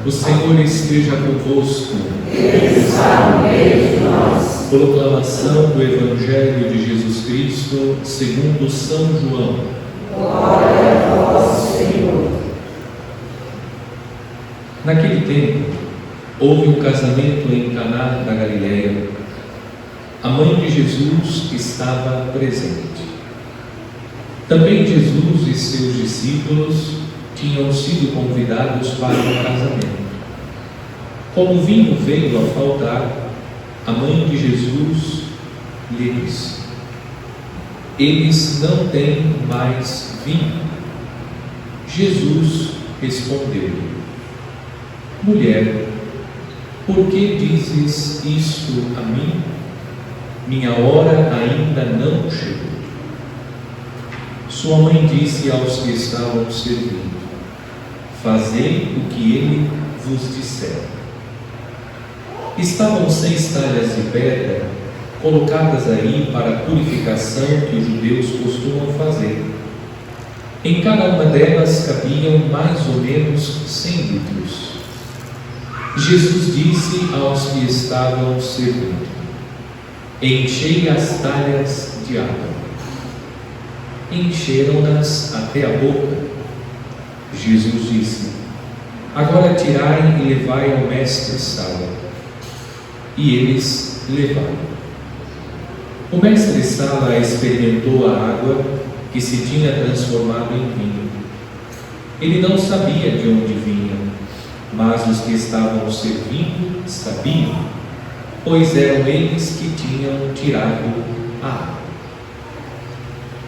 O Senhor esteja convosco. Ele está no meio de nós. Proclamação do Evangelho de Jesus Cristo segundo São João. Glória a vós, Senhor. Naquele tempo, houve um casamento em Caná da Galileia. A mãe de Jesus estava presente. Também Jesus e seus discípulos tinham sido convidados para o casamento. Como o vinho veio a faltar, a mãe de Jesus lhe disse: eles não têm mais vinho. Jesus respondeu-lhe: mulher, por que dizes isto a mim? Minha hora ainda não chegou. Sua mãe disse aos que estavam servindo: fazei o que ele vos disser. Estavam 6 talhas de pedra colocadas aí para a purificação que os judeus costumam fazer. Em cada uma delas cabiam mais ou menos 100 litros. Jesus disse aos que estavam servindo: enchei as talhas de água. Encheram-nas até a boca. Jesus disse: agora tirai e levai ao mestre-sala. E eles levaram. O mestre-sala experimentou a água que se tinha transformado em vinho. Ele não sabia de onde vinha, mas os que estavam servindo sabiam, pois eram eles que tinham tirado a água.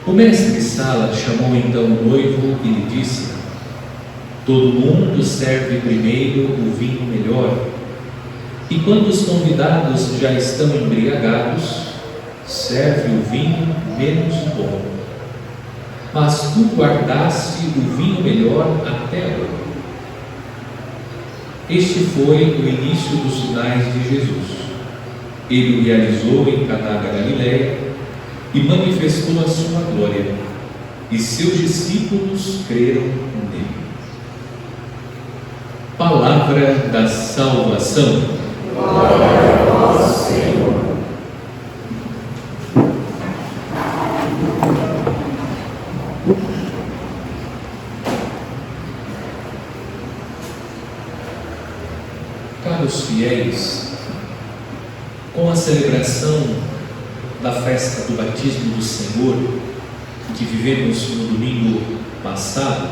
O mestre-sala chamou então o noivo e lhe disse: todo mundo serve primeiro o vinho melhor, e quando os convidados já estão embriagados, serve o vinho menos bom. Mas tu guardaste o vinho melhor até agora. Este foi o início dos sinais de Jesus. Ele o realizou em Caná da Galileia e manifestou a sua glória, e seus discípulos creram nele. Palavra da salvação. Glória a vós, Senhor. Caros fiéis, com a celebração da festa do batismo do Senhor, que vivemos no domingo passado,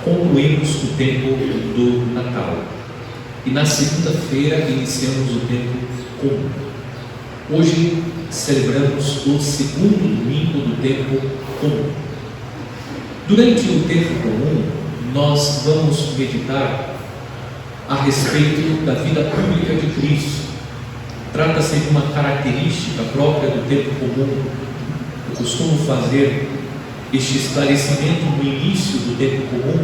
concluímos o tempo do Natal. E na segunda-feira iniciamos o tempo comum. Hoje celebramos o segundo domingo do tempo comum. Durante o tempo comum, nós vamos meditar a respeito da vida pública de Cristo. Trata-se de uma característica própria do tempo comum. Eu costumo fazer este esclarecimento no início do tempo comum,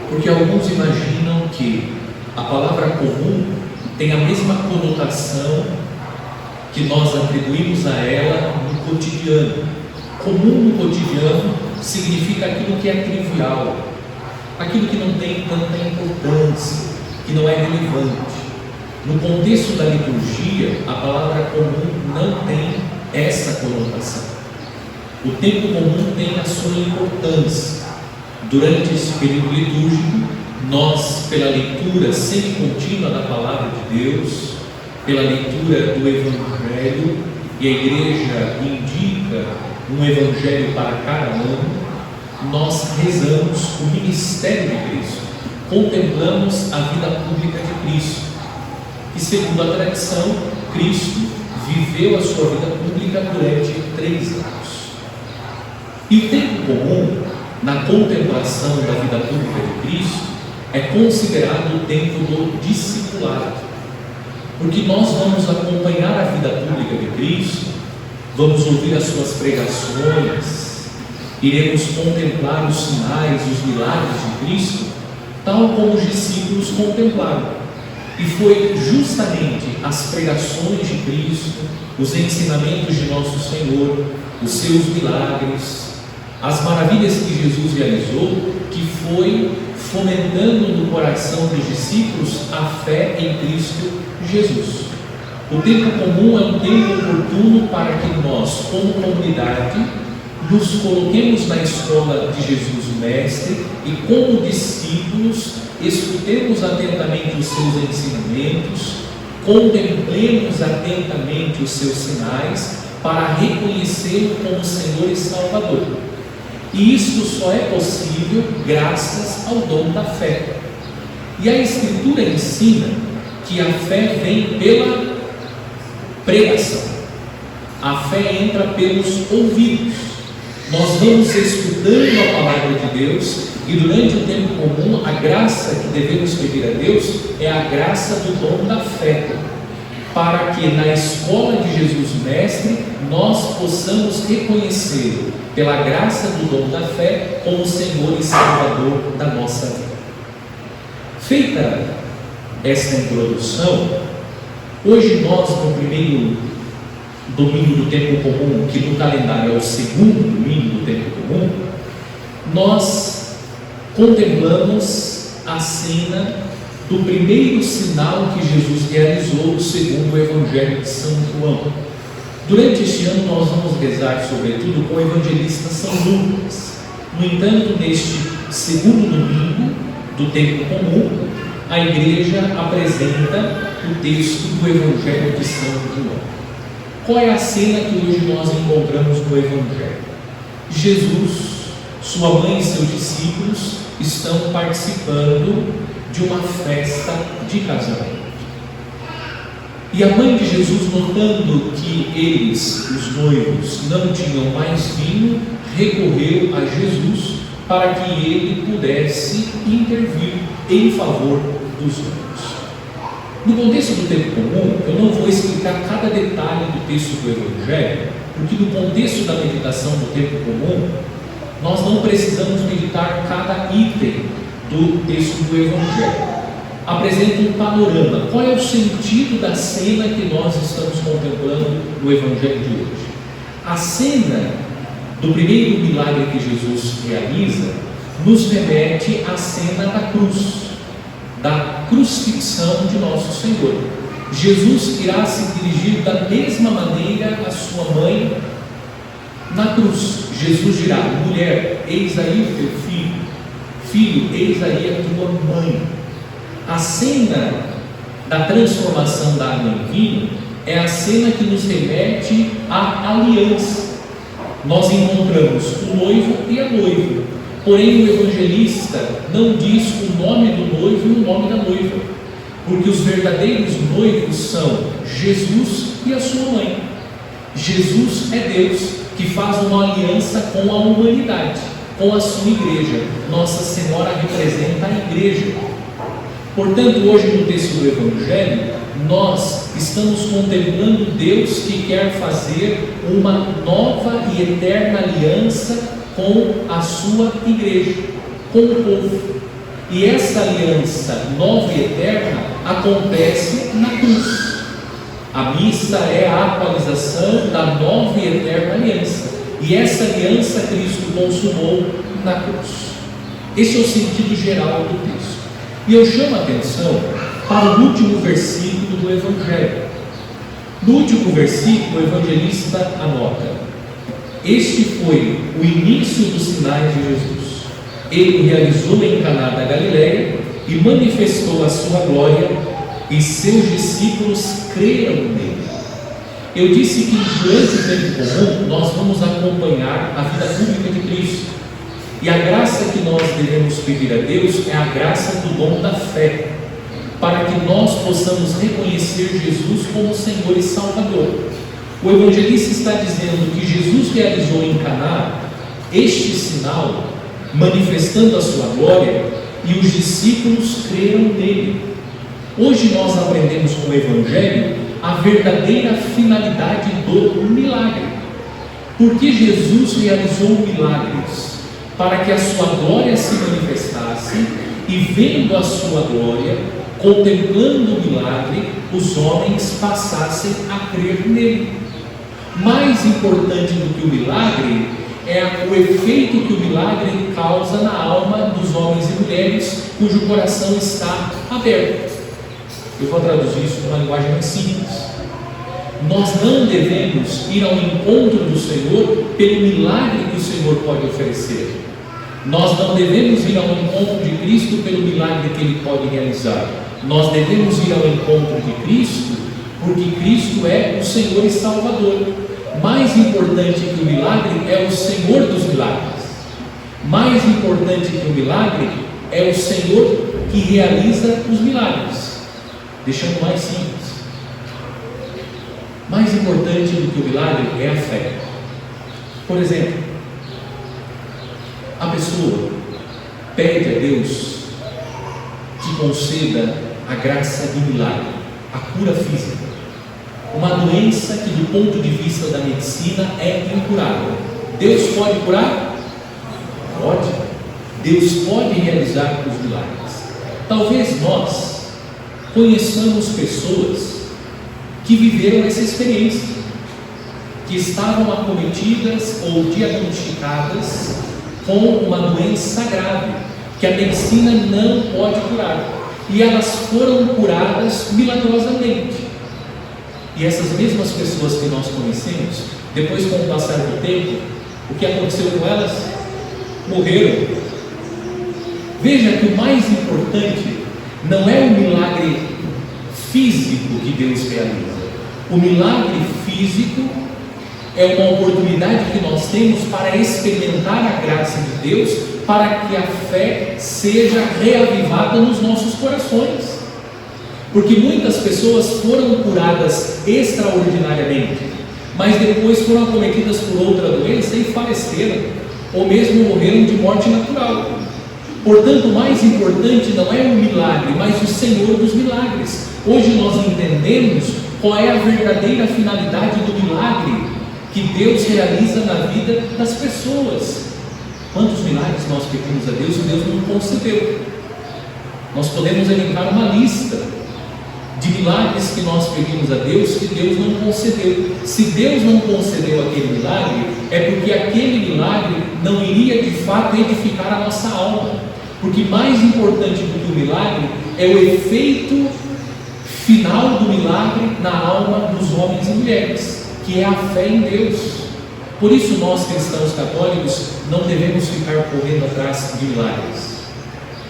porque alguns imaginam que a palavra comum tem a mesma conotação que nós atribuímos a ela no cotidiano. Comum no cotidiano significa aquilo que é trivial, aquilo que não tem tanta importância, que não é relevante. No contexto da liturgia, a palavra comum não tem essa conotação. O tempo comum tem a sua importância. Durante esse período litúrgico, nós, pela leitura semi-contínua da Palavra de Deus, pela leitura do Evangelho, e a Igreja indica um Evangelho para cada ano, nós rezamos o ministério de Cristo, contemplamos a vida pública de Cristo. E segundo a tradição, Cristo viveu a sua vida pública durante 3 anos. E o tempo comum, na contemplação da vida pública de Cristo, é considerado o tempo do discipulado, porque nós vamos acompanhar a vida pública de Cristo, vamos ouvir as suas pregações, iremos contemplar os sinais, os milagres de Cristo, tal como os discípulos contemplaram. E foi justamente as pregações de Cristo, os ensinamentos de nosso Senhor, os seus milagres, as maravilhas que Jesus realizou, que foi fomentando no coração dos discípulos a fé em Cristo Jesus. O tempo comum é um tempo oportuno para que nós, como comunidade, nos coloquemos na escola de Jesus Mestre e, como discípulos, escutemos atentamente os seus ensinamentos, contemplemos atentamente os seus sinais para reconhecê-lo como Senhor e Salvador. E isto só é possível graças ao dom da fé. E a Escritura ensina que a fé vem pela pregação. A fé entra pelos ouvidos. Nós vamos escutando a palavra de Deus e durante o tempo comum a graça que devemos pedir a Deus é a graça do dom da fé, para que na escola de Jesus Mestre nós possamos reconhecê-lo pela graça do dom da fé como Senhor e Salvador da nossa vida. Feita esta introdução, hoje nós, no primeiro domingo do tempo comum, que no calendário é o segundo domingo do tempo comum, nós contemplamos a cena do primeiro sinal que Jesus realizou segundo o Evangelho de São João. Durante este ano nós vamos rezar sobretudo com o evangelista São Lucas. No entanto, neste segundo domingo do tempo comum, a igreja apresenta o texto do Evangelho de São João. Qual é a cena que hoje nós encontramos no Evangelho? Jesus, sua mãe e seus discípulos estão participando de uma festa de casamento. E a mãe de Jesus, notando que eles, os noivos, não tinham mais vinho, recorreu a Jesus para que ele pudesse intervir em favor dos noivos. No contexto do tempo comum, eu não vou explicar cada detalhe do texto do Evangelho, porque no contexto da meditação do tempo comum, nós não precisamos meditar cada item do texto do Evangelho. Apresenta um panorama. Qual é o sentido da cena que nós estamos contemplando no Evangelho de hoje? A cena do primeiro milagre que Jesus realiza nos remete à cena da cruz, da crucifixão de nosso Senhor. Jesus irá se dirigir da mesma maneira à sua mãe na cruz. Jesus dirá: mulher, eis aí o teu filho. Filho, eis aí a tua mãe. A cena da transformação da água em vinho é a cena que nos remete à aliança. Nós encontramos o noivo e a noiva, porém o evangelista não diz o nome do noivo e o nome da noiva, porque os verdadeiros noivos são Jesus e a sua mãe. Jesus é Deus que faz uma aliança com a humanidade, com a sua igreja. Nossa Senhora representa a igreja. Portanto, hoje no texto do Evangelho, nós estamos contemplando Deus que quer fazer uma nova e eterna aliança com a sua igreja, com o povo. E essa aliança nova e eterna acontece na cruz. A missa é a atualização da nova e eterna aliança. E essa aliança Cristo consumou na cruz. Esse é o sentido geral do texto. E eu chamo a atenção para o último versículo do Evangelho. No último versículo, o evangelista anota: este foi o início dos sinais de Jesus. Ele realizou em Caná da Galileia e manifestou a sua glória, e seus discípulos creram nele. Eu disse que durante o tempo comum nós vamos acompanhar a vida pública de Cristo. E a graça que nós devemos pedir a Deus é a graça do dom da fé, para que nós possamos reconhecer Jesus como Senhor e Salvador. O evangelista está dizendo que Jesus realizou em Caná este sinal, manifestando a sua glória, e os discípulos creram nele. Hoje nós aprendemos com o Evangelho a verdadeira finalidade do milagre. Porque Jesus realizou milagres para que a sua glória se manifestasse, e vendo a sua glória, contemplando o milagre, os homens passassem a crer nele. Mais importante do que o milagre é o efeito que o milagre causa na alma dos homens e mulheres cujo coração está aberto. Eu vou traduzir isso numa linguagem mais simples. Nós não devemos ir ao encontro do Senhor pelo milagre que o Senhor pode oferecer. Nós não devemos ir ao encontro de Cristo pelo milagre que Ele pode realizar. Nós devemos ir ao encontro de Cristo porque Cristo é o Senhor e Salvador. Mais importante que o milagre é o Senhor dos milagres. Mais importante que o milagre é o Senhor que realiza os milagres. Deixando mais simples. Mais importante do que o milagre é a fé. Por exemplo, a pessoa pede a Deus que conceda a graça de milagre, a cura física, uma doença que do ponto de vista da medicina é incurável. Deus pode curar? Pode. Deus pode realizar os milagres. Talvez nós conheçamos pessoas que viveram essa experiência, que estavam acometidas ou diagnosticadas com uma doença grave, que a medicina não pode curar, e elas foram curadas milagrosamente. E essas mesmas pessoas que nós conhecemos, depois com o passar do tempo, o que aconteceu com elas? Morreram. Veja que o mais importante não é o milagre físico que Deus realiza. O milagre físico é uma oportunidade que nós temos para experimentar a graça de Deus, para que a fé seja reavivada nos nossos corações. Porque muitas pessoas foram curadas extraordinariamente, mas depois foram acometidas por outra doença e faleceram, ou mesmo morreram de morte natural. Portanto, o mais importante não é o milagre, mas o Senhor dos milagres. Hoje nós entendemos qual é a verdadeira finalidade do milagre que Deus realiza na vida das pessoas. Quantos milagres nós pedimos a Deus e Deus não concedeu? Nós podemos elencar uma lista de milagres que nós pedimos a Deus que Deus não concedeu. Se Deus não concedeu aquele milagre, é porque aquele milagre não iria de fato edificar a nossa alma. Porque mais importante do que o milagre é o efeito final do milagre na alma dos homens e mulheres, que é a fé em Deus. Por isso nós cristãos católicos não devemos ficar correndo atrás de milagres.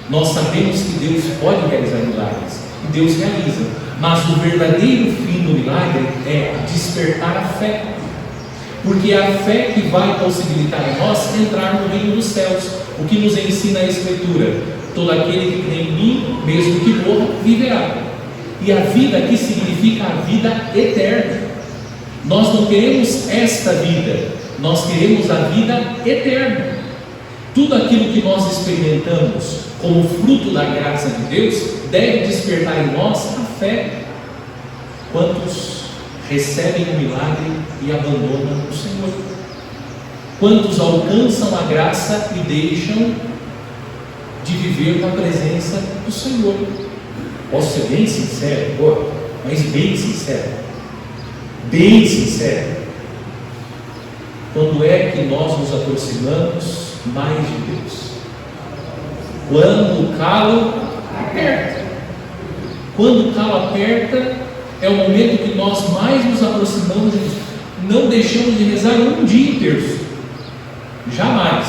Nós sabemos que Deus pode realizar milagres, e Deus realiza, mas o verdadeiro fim do milagre é despertar a fé, porque é a fé que vai possibilitar a nós entrar no reino dos céus. O que nos ensina a Escritura: todo aquele que crê em mim, mesmo que morra, viverá. E a vida aqui significa a vida eterna. Nós não queremos esta vida, nós queremos a vida eterna. Tudo aquilo que nós experimentamos como fruto da graça de Deus deve despertar em nós a fé. Quantos recebem o milagre e abandonam o Senhor? Quantos alcançam a graça e deixam de viver com a presença do Senhor? Posso ser bem sincero, mas bem sincero. Bem sincero. Quando é que nós nos aproximamos mais de Deus? Quando o calo aperta. Quando o calo aperta, é o momento que nós mais nos aproximamos de Deus. Não deixamos de rezar um dia inteiro. Jamais.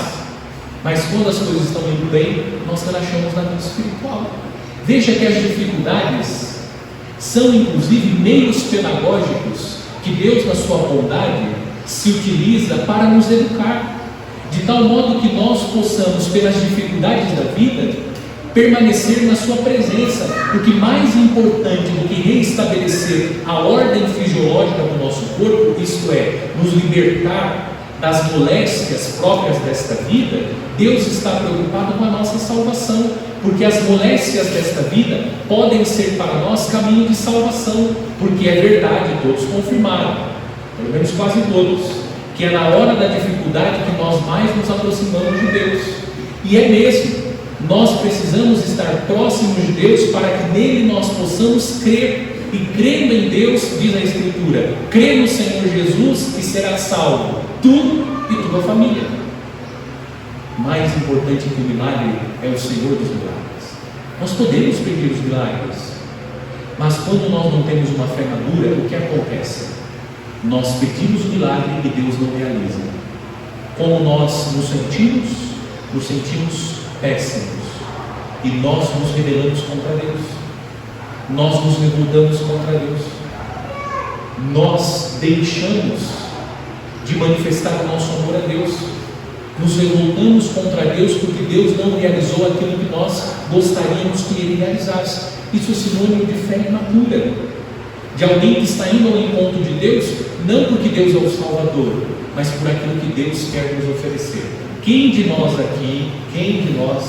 Mas quando as coisas estão indo bem, nós relaxamos na vida espiritual. Veja que as dificuldades são inclusive meios pedagógicos que Deus, na sua bondade, se utiliza para nos educar, de tal modo que nós possamos, pelas dificuldades da vida, permanecer na sua presença. Porque mais importante do que reestabelecer a ordem fisiológica do nosso corpo, isto é, nos libertar das moléstias próprias desta vida, Deus está preocupado com a nossa salvação, porque as moléstias desta vida podem ser para nós caminho de salvação, porque é verdade, todos confirmaram, pelo menos quase todos, que é na hora da dificuldade que nós mais nos aproximamos de Deus. E é mesmo, nós precisamos estar próximos de Deus para que nele nós possamos crer, e crendo em Deus, diz a Escritura, crê no Senhor Jesus e será salvo. Tu e tua família. Mais importante que o milagre é o Senhor dos milagres. Nós podemos pedir os milagres, mas quando nós não temos uma fé madura, o que acontece? Nós pedimos o milagre e Deus não realiza. Como nós nos sentimos péssimos, e nós nos rebelamos contra Deus, nós nos revoltamos contra Deus, nós deixamos de manifestar o nosso amor a Deus, nos revoltamos contra Deus porque Deus não realizou aquilo que nós gostaríamos que Ele realizasse. Isso é sinônimo de fé imatura, de alguém que está indo ao encontro de Deus, não porque Deus é o Salvador, mas por aquilo que Deus quer nos oferecer. Quem de nós aqui, quem de nós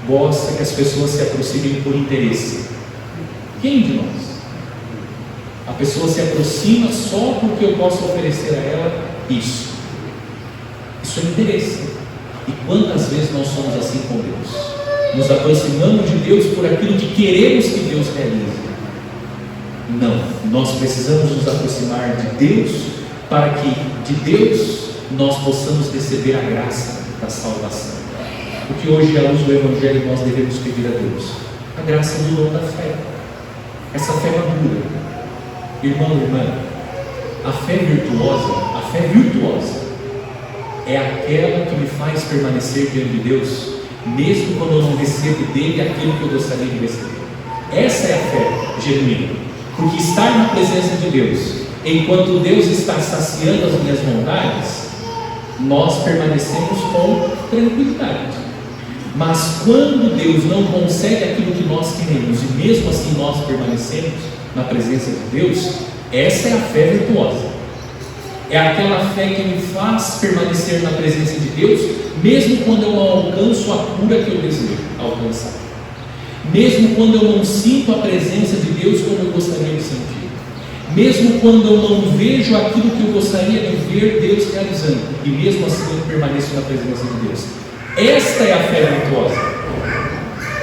gosta que as pessoas se aproximem por interesse? Quem de nós? A pessoa se aproxima só porque eu posso oferecer a ela isso. Isso é interesse. E quantas vezes nós somos assim com Deus? Nos aproximamos de Deus por aquilo que queremos que Deus realize. Não, nós precisamos nos aproximar de Deus para que de Deus nós possamos receber a graça da salvação. Porque hoje, à luz do Evangelho, nós devemos pedir a Deus a graça do dom da fé, essa fé madura. Irmão, irmã, a fé virtuosa é aquela que me faz permanecer diante de Deus, mesmo quando eu não recebo dele aquilo que eu gostaria de receber. Essa é a fé genuína, porque estar na presença de Deus, enquanto Deus está saciando as minhas vontades, nós permanecemos com tranquilidade. Mas quando Deus não concede aquilo que nós queremos, e mesmo assim nós permanecemos na presença de Deus, essa é a fé virtuosa. É aquela fé que me faz permanecer na presença de Deus, mesmo quando eu não alcanço a cura que eu desejo alcançar, mesmo quando eu não sinto a presença de Deus como eu gostaria de sentir, mesmo quando eu não vejo aquilo que eu gostaria de ver Deus realizando, e mesmo assim eu permaneço na presença de Deus. Esta é a fé virtuosa.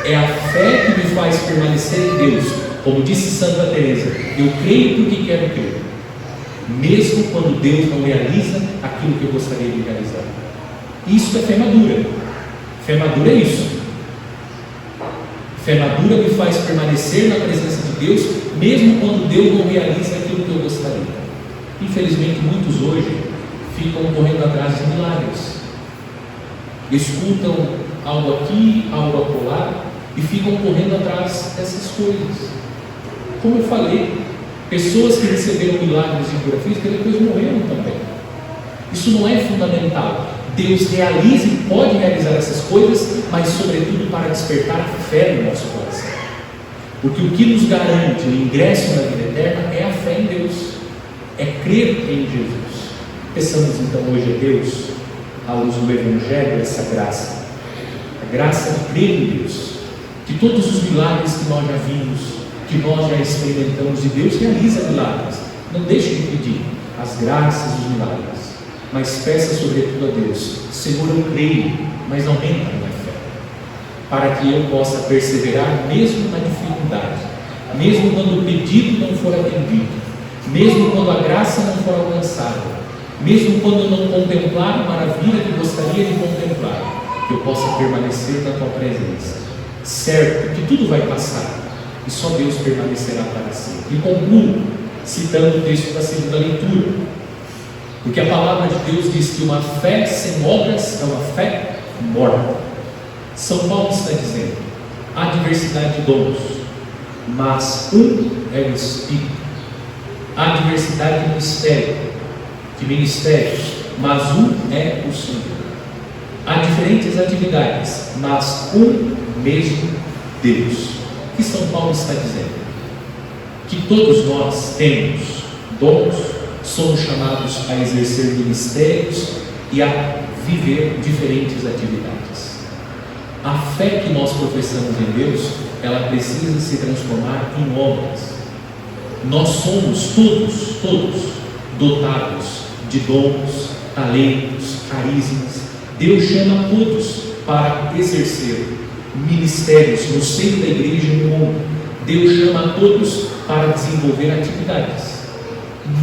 É a fé que me faz permanecer em Deus. Como disse Santa Teresa, eu creio porque quero crer, mesmo quando Deus não realiza aquilo que eu gostaria de realizar. Isso é fé madura. Fé madura é isso. Fé madura me faz permanecer na presença de Deus, mesmo quando Deus não realiza aquilo que eu gostaria. Infelizmente, muitos hoje ficam correndo atrás de milagres, escutam algo aqui, algo acolá, e ficam correndo atrás dessas coisas. Como eu falei, pessoas que receberam milagres de cura física depois morreram também. Isso não é fundamental. Deus realiza e pode realizar essas coisas, mas sobretudo para despertar a fé no nosso coração. Porque o que nos garante o ingresso na vida eterna é a fé em Deus, é crer em Jesus. Peçamos então hoje a Deus, à luz do Evangelho, essa graça, a graça de crer em Deus, que todos os milagres que nós já vimos, que nós já experimentamos, e Deus realiza milagres, não deixe de pedir as graças dos milagres, mas peça sobretudo a Deus: Senhor, eu creio, mas aumenta a minha fé, para que eu possa perseverar mesmo na dificuldade, mesmo quando o pedido não for atendido, mesmo quando a graça não for alcançada, mesmo quando eu não contemplar a maravilha que gostaria de contemplar, que eu possa permanecer na tua presença, certo que tudo vai passar e só Deus permanecerá para sempre. E concluo citando o texto da segunda leitura, porque a palavra de Deus diz que uma fé sem obras é uma fé morta. São Paulo está dizendo: há diversidade de dons, mas um é o Espírito. Há diversidade de ministérios, mas um é o Senhor. Há diferentes atividades, mas um mesmo Deus. O que São Paulo está dizendo? Que todos nós temos dons, somos chamados a exercer ministérios e a viver diferentes atividades. A fé que nós professamos em Deus, ela precisa se transformar em obras. Nós somos todos dotados de dons, talentos, carismas. Deus chama todos para exercer ministérios no seio da igreja e no mundo. Deus chama a todos para desenvolver atividades.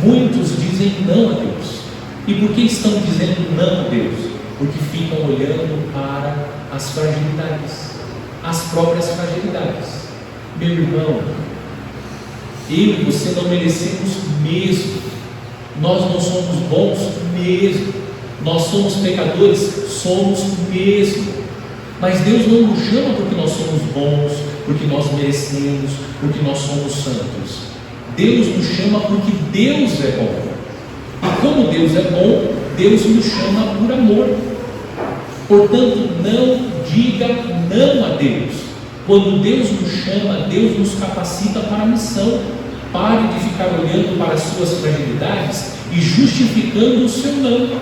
Muitos dizem não a Deus, E por que estão dizendo não a Deus? Porque ficam olhando para as fragilidades, as próprias fragilidades. Meu irmão, eu e você não merecemos mesmo. Nós não somos bons mesmo. Nós somos pecadores, somos mesmo. Mas Deus não nos chama porque nós somos bons, porque nós merecemos, porque nós somos santos. Deus nos chama porque Deus é bom. E como Deus é bom, Deus nos chama por amor. Portanto, não diga não a Deus. Quando Deus nos chama, Deus nos capacita para a missão. Pare de ficar olhando para as suas fragilidades e justificando o seu não.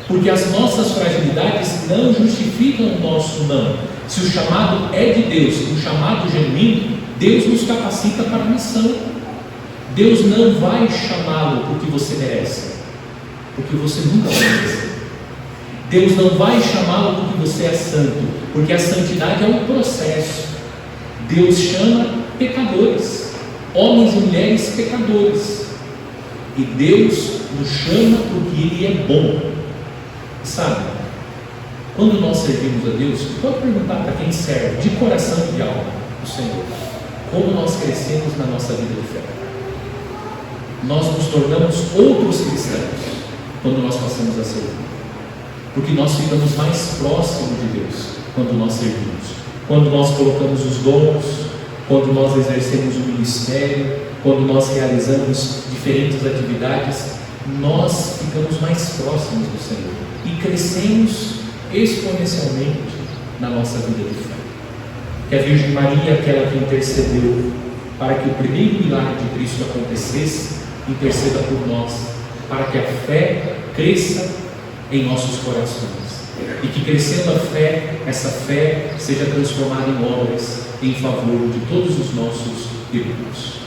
Porque as nossas fragilidades não justificam o nosso não. Se o chamado é de Deus, um chamado genuíno, Deus nos capacita para a missão. Deus não vai chamá-lo porque você merece, porque você nunca vai merecer. Deus não vai chamá-lo porque você é santo, porque a santidade é um processo. Deus chama pecadores, homens e mulheres pecadores. E Deus nos chama porque Ele é bom. Sabe, quando nós servimos a Deus, pode perguntar para quem serve, de coração e de alma, o Senhor, como nós crescemos na nossa vida de fé. Nós nos tornamos outros cristãos quando nós passamos a servir. Porque nós ficamos mais próximos de Deus quando nós servimos, quando nós colocamos os dons, quando nós exercemos o ministério, quando nós realizamos diferentes atividades, nós ficamos mais próximos do Senhor e crescemos exponencialmente na nossa vida de fé. Que a Virgem Maria, aquela que intercedeu para que o primeiro milagre de Cristo acontecesse, interceda por nós, para que a fé cresça em nossos corações e que, crescendo a fé, essa fé seja transformada em obras em favor de todos os nossos irmãos.